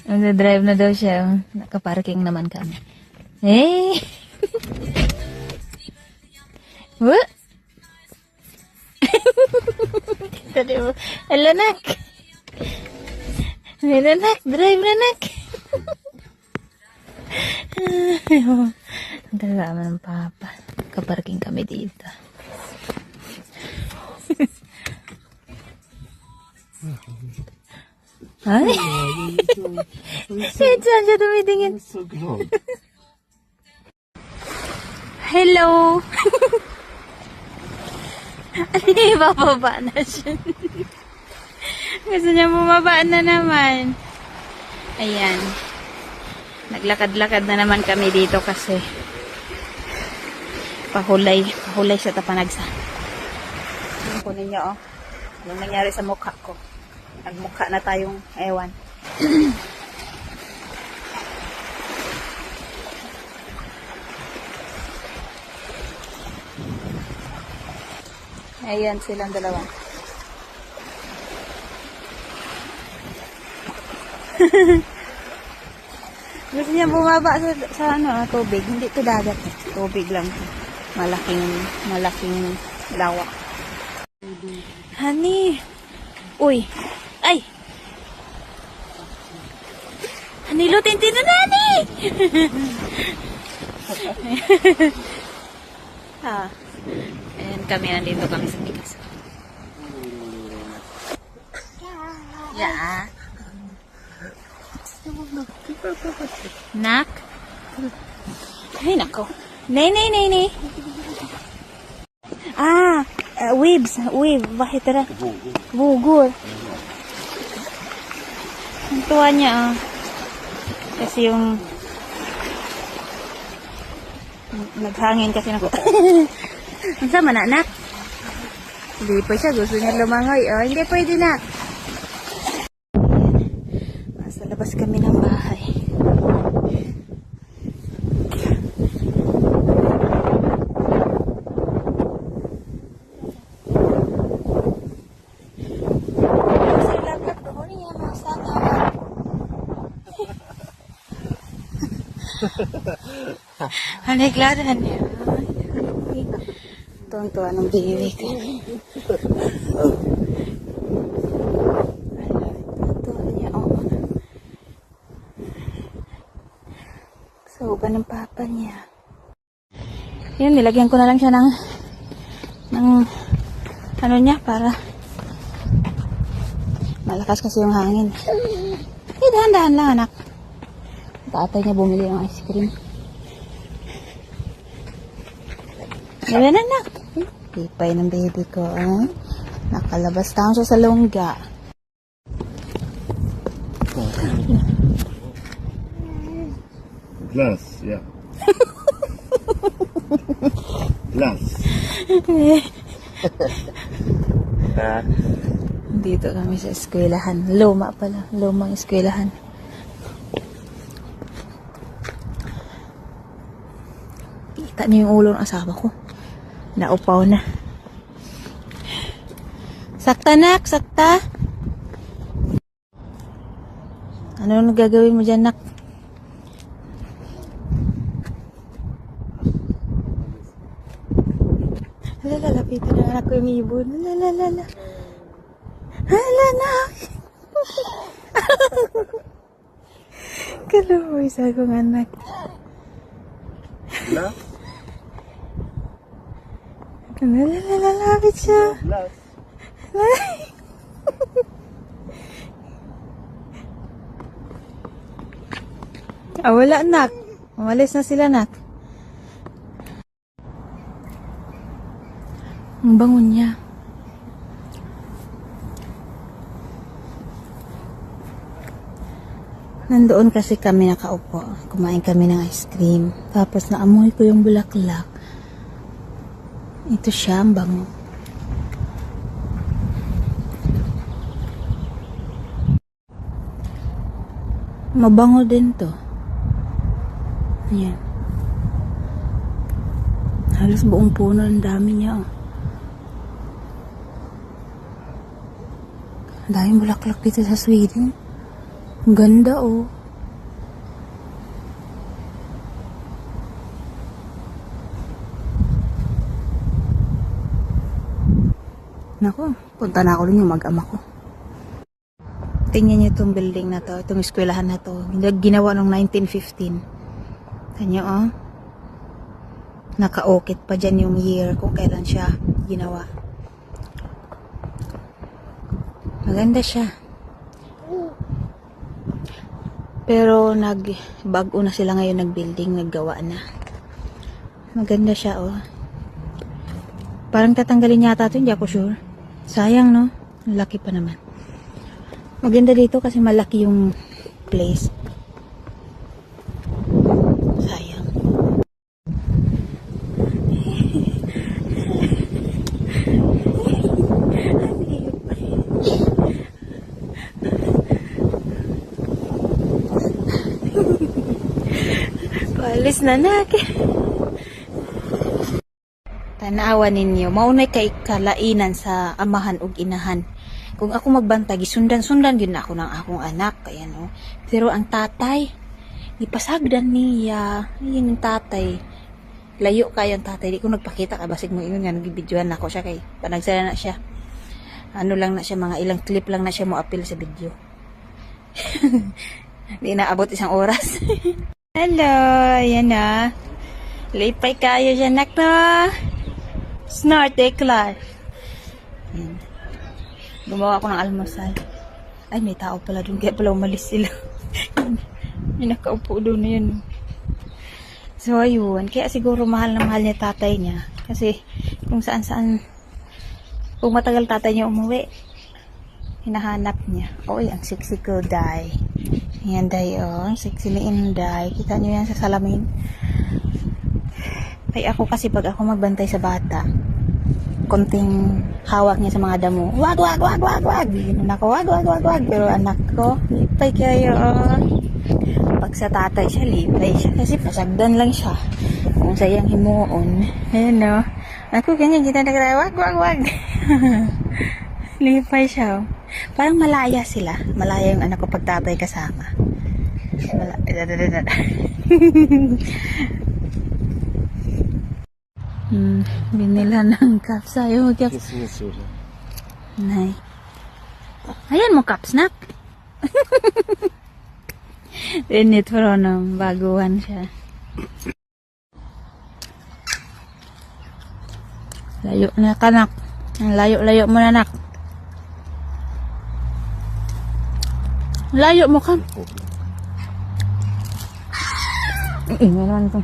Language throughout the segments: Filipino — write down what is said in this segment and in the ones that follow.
Nagdadrive na daw siya. Nakaparking naman kami. Hey! What? Hello, nak. Hello, nak. Drive na, nak. Ang kasama ng papa. Kaparking kami dito. Ay! Saan siya tumitingin? Hello! Ay, bababa na siya. Gusto niya bumaba na naman. Ayan. Naglakad-lakad na naman kami dito kasi pahulay sa tapanagsa. Tingnan ko ninyo, oh. Anong nangyari sa mukha ko? Nagmukha na tayong ewan. Ayan silang dalawa. Gusto niya bumaba sa tubig. Hindi ito dagat. Tubig lang. Malaking lawak. Honey. Uy. Ay. Honey, lutin-tin na nani. Ah. Ayan kami, nandito kami sa Picasso. Yeah. Nak? Ay, nako. Nay. Weave. Bakit tara? Bugur. Ang tuwa niya, kasi yung naghangin kasi nako. Ang sama na, anak? Hindi pa siya. Gusto niya lumangoy. Oh, hindi pwede na. Nasa labas kami ng bahay. Haniklaran niya. Tuwan-tuwa ng baby ko. Tuwan niya, oh. Sauban ng papa niya. Yun, nilagyan ko na lang siya ng ano niya, para malakas kasi yung hangin. Dahan-dahan lang, anak. Tatay niya bumili ng ice cream. Gawin na, anak. Pipay ng baby ko, eh. Nakalabas lang siya sa longga. Glass, yeah. Glass. Dito kami sa eskwelahan. Luma pala. Lumang eskwelahan. Kita niyo yung ulo ng asawa ko. Naupaw na. Sakta, nak. Sakta. Ano nang gagawin mo dyan, nak? Lalapitan na anak ko yung ibon. Hala, nak. Kaluboy sa akong anak. Glass? Lalapit siya. Glass. Wala, nak. Umalis na sila, nak. Ang bangon niya. Nandoon kasi kami nakaupo. Kumain kami ng ice cream. Tapos naamoy ko yung bulaklak. Ito siya, ang bango. Mabango din to. Ayan. Halos buong puno, ang dami niya. Oh. Ang daming bulaklak dito sa Sweden. Ang ganda oh. Nako, punta na ako dun yung mag-ama ko. Tingnan niyo itong building na to, itong eskwelahan na to. Ginawa noong 1915. Kanya oh. Nakaukit pa dyan yung year kung kailan siya ginawa. Maganda siya. Pero bago na sila ngayon nag-building, naggawa na. Maganda siya oh. Parang tatanggalin yata ito, hindi ako sure. Sayang no, laki pa naman. Maganda dito kasi malaki yung place. Sayang. Paalis na natin. Tanawa ninyo, maunay kay kalainan sa amahan ug inahan. Kung ako magbantay, gisundan-sundan yun ako ng akong anak. Kaya no. Pero ang tatay, ipasagdan niya. Yun yung tatay. Layo kayo ang tatay. Di ko nagpakita ka. Basig mo yun nga, nagbibidyohan ako siya kay panagsara na siya. Ano lang na siya, mga ilang clip lang na siya mo appeal sa video. Di na abot isang oras. Hello, ayan na. Lipay kayo dyan, nak na. Snart, deklar. Ayan. Gumawa ako ng almusal. Ay, may tao pala doon. Kaya pala umalis sila. May nakaupo doon na yun. So, ayun. Kaya siguro mahal na mahal niya tatay niya. Kasi, kung saan-saan, kung matagal tatay niya umuwi, hinahanap niya. Oy, ang sexy ko, Day. Ayan, Day, oh. Ang sexy ni Inday. Kita niyo yan sa salamin. Ay, ako kasi pag ako magbantay sa bata, konting hawak niya sa mga damo. Wag, wag, wag, wag, wag. Ganun ako, wag, wag, wag, wag. Pero anak ko, lipay kayo. Pag sa tatay siya, lipay siya. Kasi pasagdan lang siya. Kung sayang himuon. Ayan no. Ako, ganyan, kita na wag, wag, wag. Lipay siya. Parang malaya sila. Malaya yung anak ko pag tatay kasama. Binila ng cups. Ayaw mo cups. Nay. Ayan mo cups, nak. Init pero ng baguhan siya. Layo na ka, nak. Layo mo na, nak. Layo mo ka. Ingay naman ito.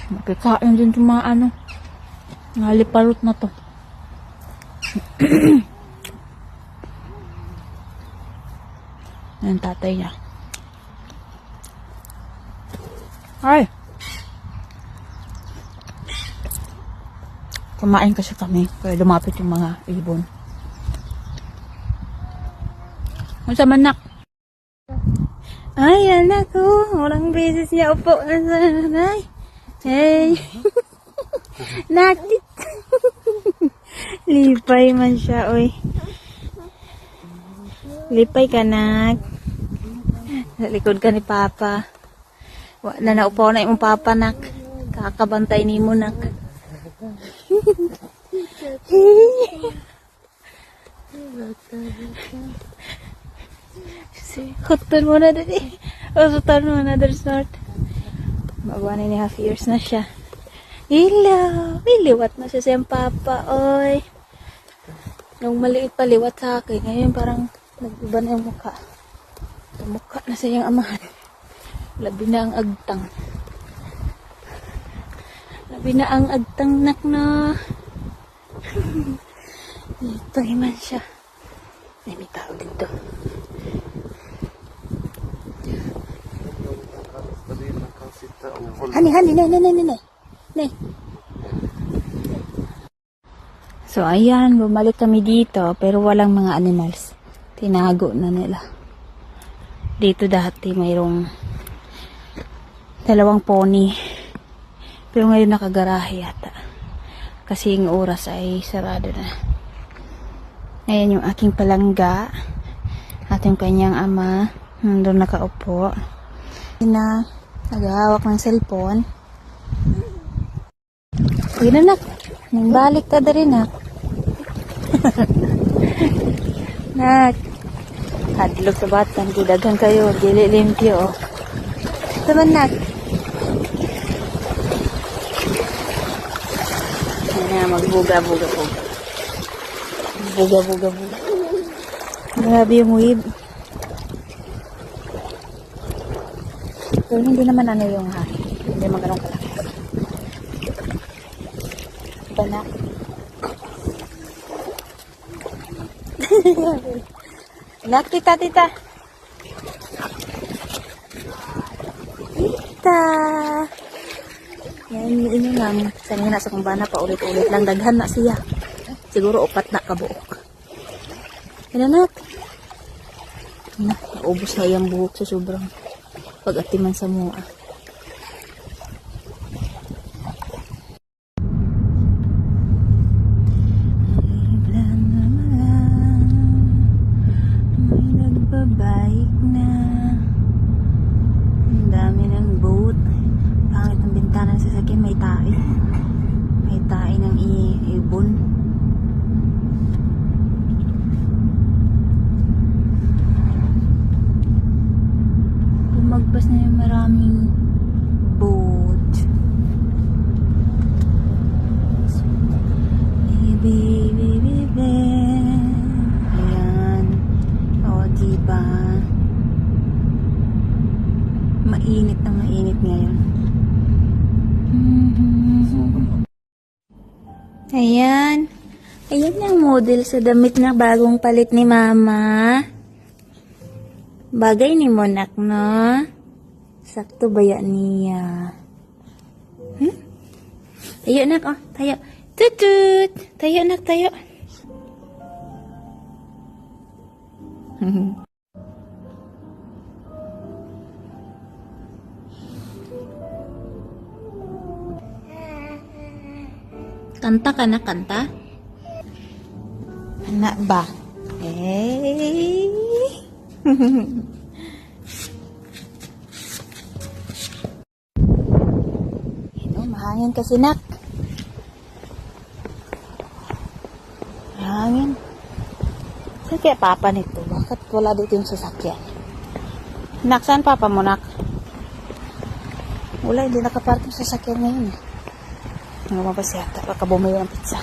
Makikain din itong mga ano. Naliparot na to. Ayan tatay niya. Ay! Kumain kasi kami. Kaya lumapit yung mga ibon. Masa manak? Ay, anak ko. Walang beses niya upo na sa nanay. Hey! Nakit! Lipay man siya, oy. Lipay ka, nak. Sa likod ka ni Papa. Wala na upo na yung Papa, nak. Kakabantay ni mo, nak. Hutan mo na dali. Hutan mo na dali, Snart. Mag 1.5 years na siya. Hello! Liwat na siya siyang Papa, oy. Nung maliit pa, liwat sa akin. Ngayon parang nag-iba na yung mukha. Tumukha na sa iyang amahan. Labi na ang agtang. Labi na ang agtang, nak na. Ito man siya. Ay, may tao dito. Hani, ne. So, ayan, bumalik kami dito, pero walang mga animals. Tinago na nila. Dito dati mayroong 2 pony. Pero ngayon nakagarahe yata. Kasi yung oras ay sarado na. Ayan yung aking palangga. yung kanyang ama. Nandun nakaupo. Na, naghahawak ng cellphone. Sige na, nak. Balik ka na rin, nak. Nak. Hadlok sa batang. Didaghan kayo. Dili limpyo, oh. Taman, nak. Ayan na, magbuga-buga po. Buga-buga-buga. Grabe yung wave. Pero hindi naman ano yung hari. Hindi naman ganun kalaki. Diba na? Nak, tita. Tita. Yan, ini nga. Sanay na sa kumbana pa ulit-ulit lang. Daghan na siya. Siguro upat na kabuok. Yan na, nak. Naubos na yung buhok sa sobrang pag-atiman sa mua. May nagbabike na. Ang dami ng boat. Pangit ang bintana ng sasakyan. May tae. May tae ng ibon. Lumagpas na yung maraming boat. Baby. Ayan. O, diba? Mainit na mainit ngayon. Ayan. Ayan ang model sa damit na bagong palit ni Mama. Bagay ni Monak, no? Sakto ba yan niya? Tayo, nak, oh. Tayo. Tutut! Tayo, nak, tayo. Kanta ka na, kanta? Anak ba? Eh. Mahangin kasi, nak. Mahangin. Saan kaya papa nito? Bakit wala dito yung sasakyan? Nak, saan papa mo, nak? Wala, hindi nakapark yung sasakyan ngayon. Lumabas yata. Baka bumili ng pizza.